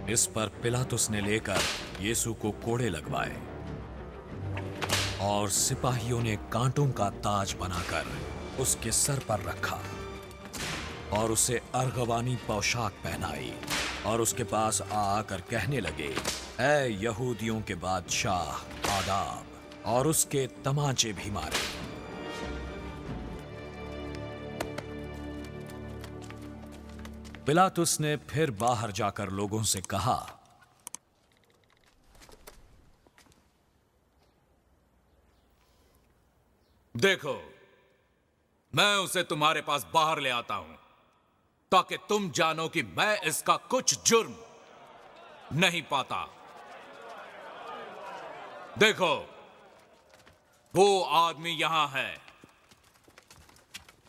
इस पर पिलातुस ने लेकर यीशु को कोड़े लगवाए और सिपाहियों ने कांटों का ताज बनाकर उसके सर पर रखा और उसे अर्गवानी पोशाक पहनाई और उसके पास आकर कहने लगे, ऐ यहूदियों के बादशाह आदाब, और उसके तमाचे भी मारे। पिलातुस ने फिर बाहर जाकर लोगों से कहा, देखो, मैं उसे तुम्हारे पास बाहर ले आता हूं ताकि तुम जानो कि मैं इसका कुछ जुर्म नहीं पाता। देखो, वो आदमी यहां है।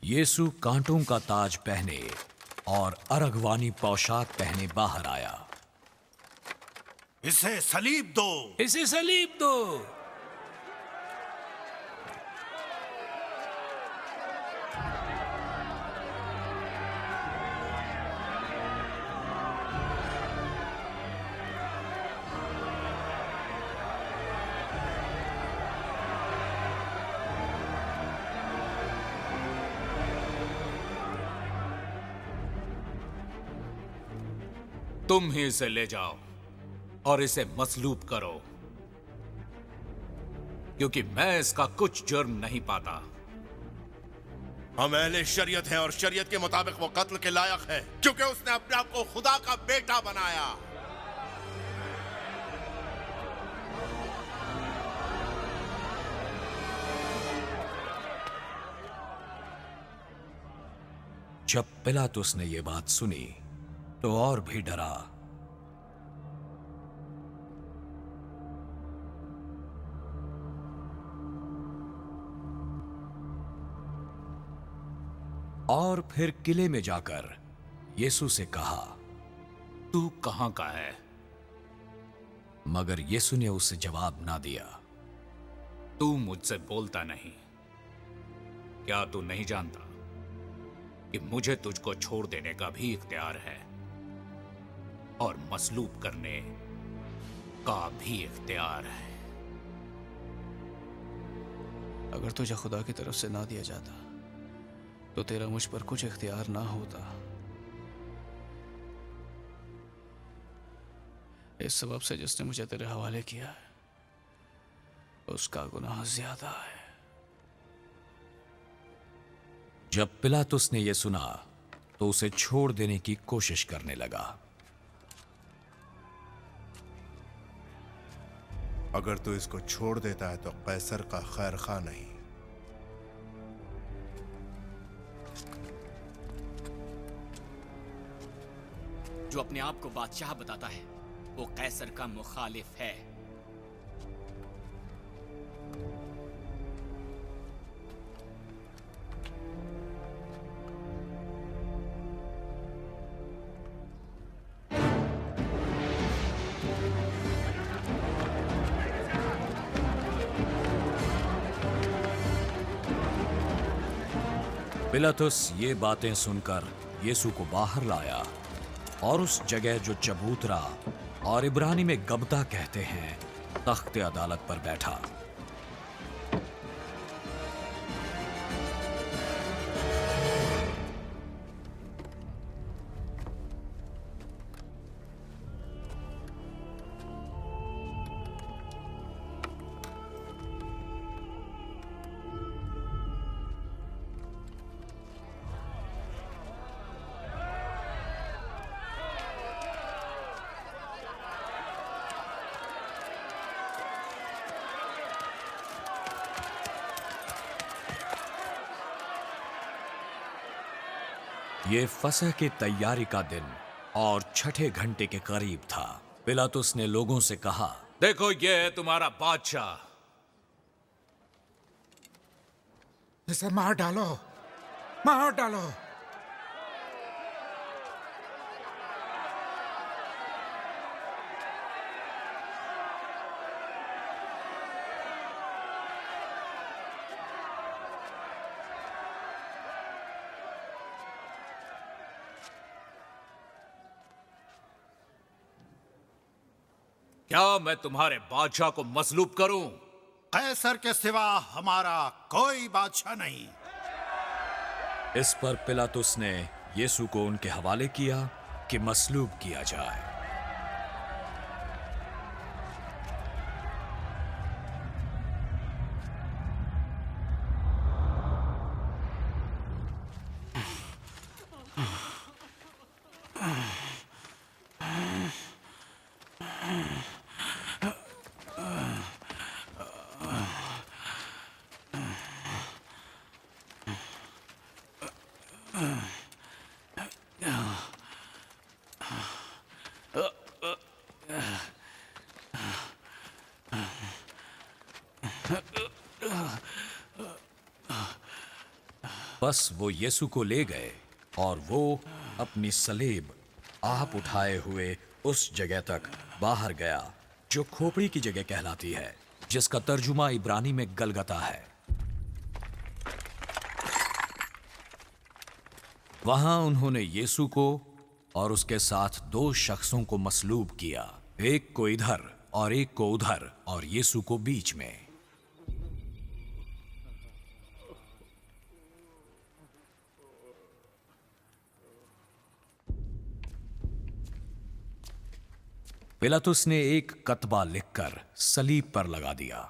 यीशु कांटों का ताज पहने और अरगवानी पोशाक पहने बाहर आया। इसे सलीब दो। इसे सलीब दो। तुम ही इसे ले जाओ और इसे मसलूब करो, क्योंकि मैं इसका कुछ जुर्म नहीं पाता। हम अहले शरीयत हैं और शरीयत के मुताबिक वो कत्ल के लायक है, क्योंकि उसने अपने आप को खुदा का बेटा बनाया। जब पिलातुस ने यह बात सुनी तो और भी डरा। और फिर किले में जाकर यीशु से कहा, तू कहां का है? मगर यीशु ने उसे जवाब ना दिया। तू मुझसे बोलता नहीं। क्या तू नहीं जानता कि मुझे तुझको छोड़ देने का भी इख्तियार है और मसलूब करने का भी इख्तियार है? अगर तुझे खुदा की तरफ से ना दिया जाता तो तेरा मुझ पर कुछ इख्तियार ना होता। इस सबब से जिसने मुझे तेरे हवाले किया है उसका गुनाह ज्यादा है। जब पिलातुस ने यह सुना तो उसे छोड़ देने की कोशिश करने लगा। अगर तू इसको छोड़ देता है तो कैसर का खैर खा नहीं। जो अपने आप को बादशाह बताता है वो कैसर का मुखालिफ है। पिलातुस ये बातें सुनकर यीशु को बाहर लाया और उस जगह जो चबूतरा और इब्रानी में गब्ता कहते हैं, तख्ते अदालत पर बैठा। ये फसह की तैयारी का दिन और छठे घंटे के करीब था। पिलातुस ने लोगों से कहा, देखो, ये है तुम्हारा बादशाह। इसे मार डालो, मार डालो। क्या मैं तुम्हारे बादशाह को मसलूब करूं? कैसर के सिवा हमारा कोई बादशाह नहीं। इस पर पिलातुस ने यीशु को उनके हवाले किया कि मसलूब किया जाए। बस वो यीशु को ले गए और वो अपनी सलीब आप उठाए हुए उस जगह तक बाहर गया जो खोपड़ी की जगह कहलाती है, जिसका तर्जुमा इब्रानी में गलगता है। वहां उन्होंने यीशु को और उसके साथ 2 शख्सों को मसलूब किया, एक को इधर और एक को उधर, और यीशु को बीच में। पिलातुस ने एक कतबा लिखकर सलीब पर लगा दिया।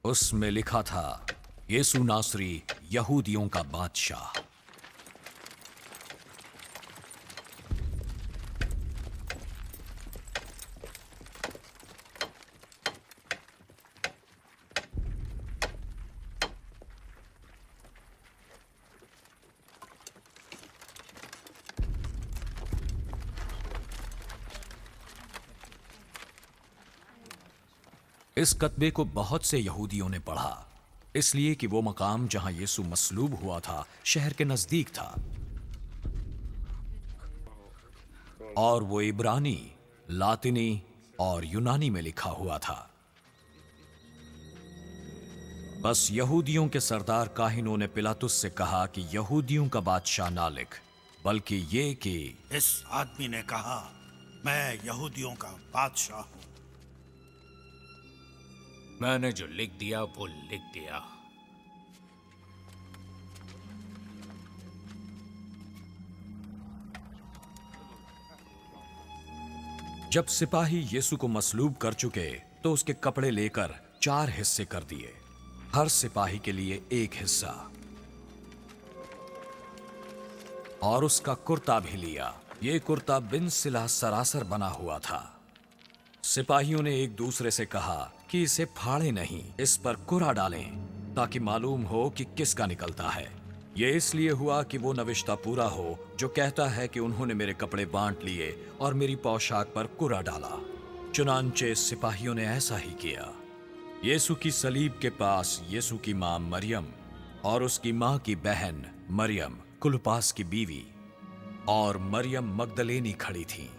उसमें लिखा था, यीशु नासरी यहूदियों का बादशाह। इस कतबे को बहुत से यहूदियों ने पढ़ा, इसलिए कि वो मकाम जहां यीशु मसलूब हुआ था शहर के नजदीक था और वो इब्रानी, लातिनी और यूनानी में लिखा हुआ था। बस यहूदियों के सरदार काहिनों ने पिलातुस से कहा कि यहूदियों का बादशाह ना लिख, बल्कि ये कि इस आदमी ने कहा, मैं यहूदियों का बादशाह हूं। मैंने जो लिख दिया वो लिख दिया। जब सिपाही यीशु को मसलूब कर चुके तो उसके कपड़े लेकर 4 हिस्से कर दिए, हर सिपाही के लिए एक हिस्सा, और उसका कुर्ता भी लिया। ये कुर्ता बिन सिला सरासर बना हुआ था। सिपाहियों ने एक दूसरे से कहा कि इसे फाड़े नहीं, इस पर कुरा डालें ताकि मालूम हो कि किसका निकलता है। यह इसलिए हुआ कि वो नविश्ता पूरा हो जो कहता है कि उन्होंने मेरे कपड़े बांट लिए और मेरी पोशाक पर कुरा डाला। चुनांचे सिपाहियों ने ऐसा ही किया। यीशु की सलीब के पास यीशु की मां मरियम और उसकी मां की बहन मरियम, कुलपास की बीवी, और मरियम मगदलेनी खड़ी थी।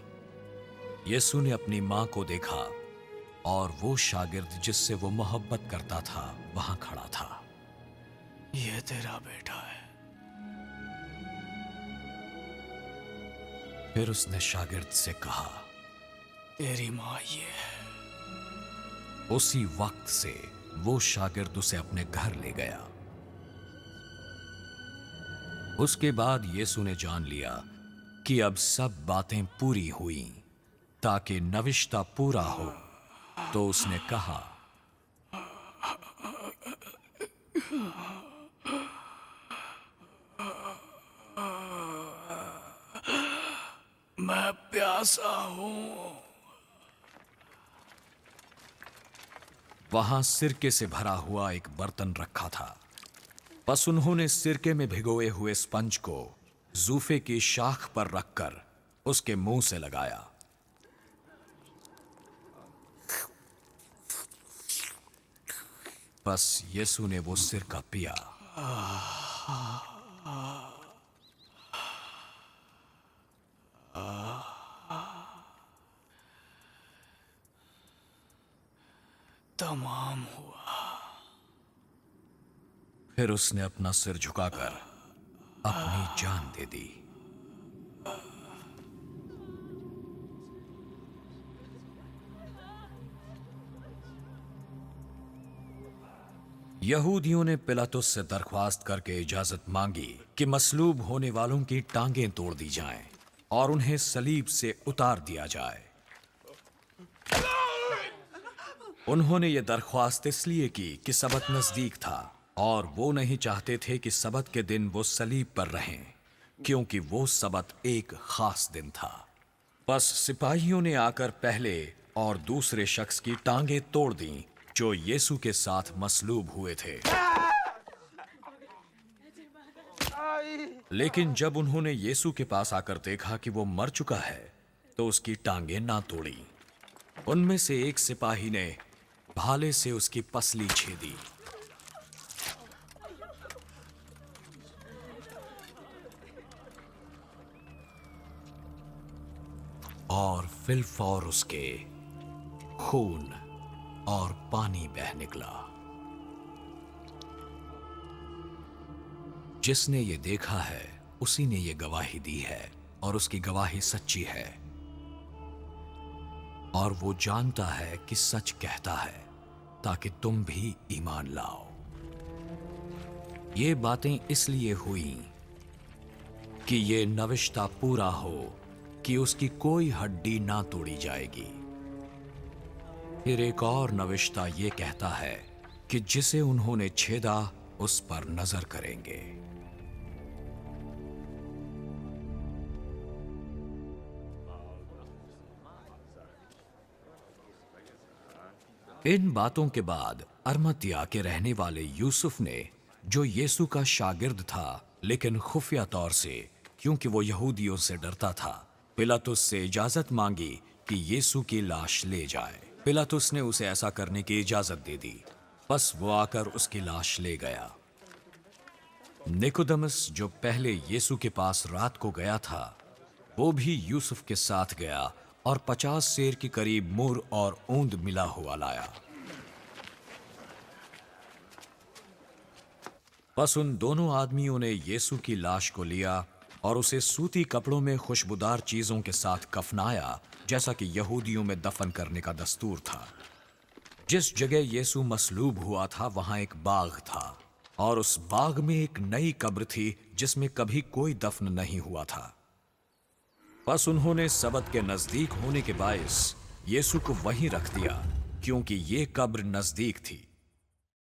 यीशु ने अपनी मां को देखा और वो शागिर्द जिससे वो मोहब्बत करता था वहां खड़ा था। ये तेरा बेटा है। फिर उसने शागिर्द से कहा, तेरी मां ये है। उसी वक्त से वो शागिर्द उसे अपने घर ले गया। उसके बाद यीशु ने जान लिया कि अब सब बातें पूरी हुई ताकि नविश्ता पूरा हो, तो उसने कहा, मैं प्यासा हूं। वहां सिरके से भरा हुआ एक बर्तन रखा था। बस उन्होंने सिरके में भिगोए हुए स्पंज को जूफे की शाख पर रखकर उसके मुंह से लगाया। बस यीशु ने वो सिरका पिया। तमाम हुआ। फिर उसने अपना सिर झुकाकर अपनी जान दे दी। यहूदियों ने पिलातुस से दरख्वास्त करके इजाजत मांगी कि मसलूब होने वालों की टांगें तोड़ दी जाएं और उन्हें सलीब से उतार दिया जाए। उन्होंने ये दरख्वास्त इसलिए की कि सबत नजदीक था और वो नहीं चाहते थे कि सबत के दिन वो सलीब पर रहें, क्योंकि वो सबत एक खास दिन था। बस सिपाहियों ने आकर पहले और दूसरे शख्स की टांगें तोड़ दी जो यीशु के साथ मसलूब हुए थे। लेकिन जब उन्होंने यीशु के पास आकर देखा कि वो मर चुका है, तो उसकी टांगें ना तोड़ी। उनमें से एक सिपाही ने भाले से उसकी पसली छेदी। और फिलफौर उसके खून और पानी बह निकला। जिसने ये देखा है उसी ने ये गवाही दी है और उसकी गवाही सच्ची है, और वो जानता है कि सच कहता है ताकि तुम भी ईमान लाओ। ये बातें इसलिए हुई कि ये नविश्ता पूरा हो कि उसकी कोई हड्डी ना तोड़ी जाएगी। फिर एक और नविश्ता ये कहता है कि जिसे उन्होंने छेदा उस पर नजर करेंगे। इन बातों के बाद अरमतिया के रहने वाले यूसुफ ने, जो यीशु का शागिर्द था लेकिन खुफिया तौर से, क्योंकि वो यहूदियों से डरता था, पिलातुस से इजाजत मांगी कि यीशु की लाश ले जाए। पिलातुस ने उसे ऐसा करने की इजाजत दे दी। बस वो आकर उसकी लाश ले गया। निकोदेमुस, जो पहले यीशु के पास रात को गया था, वो भी यूसुफ के साथ गया और 50 सेर के करीब मुर और ऊंद मिला हुआ लाया। बस उन दोनों आदमियों ने यीशु की लाश को लिया और उसे सूती कपड़ों में खुशबूदार चीजों के साथ कफनाया, जैसा कि यहूदियों में दफन करने का दस्तूर था। जिस जगह यीशु मसलूब हुआ था वहां एक बाग था, और उस बाग में एक नई कब्र थी जिसमें कभी कोई दफन नहीं हुआ था। बस उन्होंने सबत के नजदीक होने के बायस यीशु को वहीं रख दिया, क्योंकि ये कब्र नजदीक थी।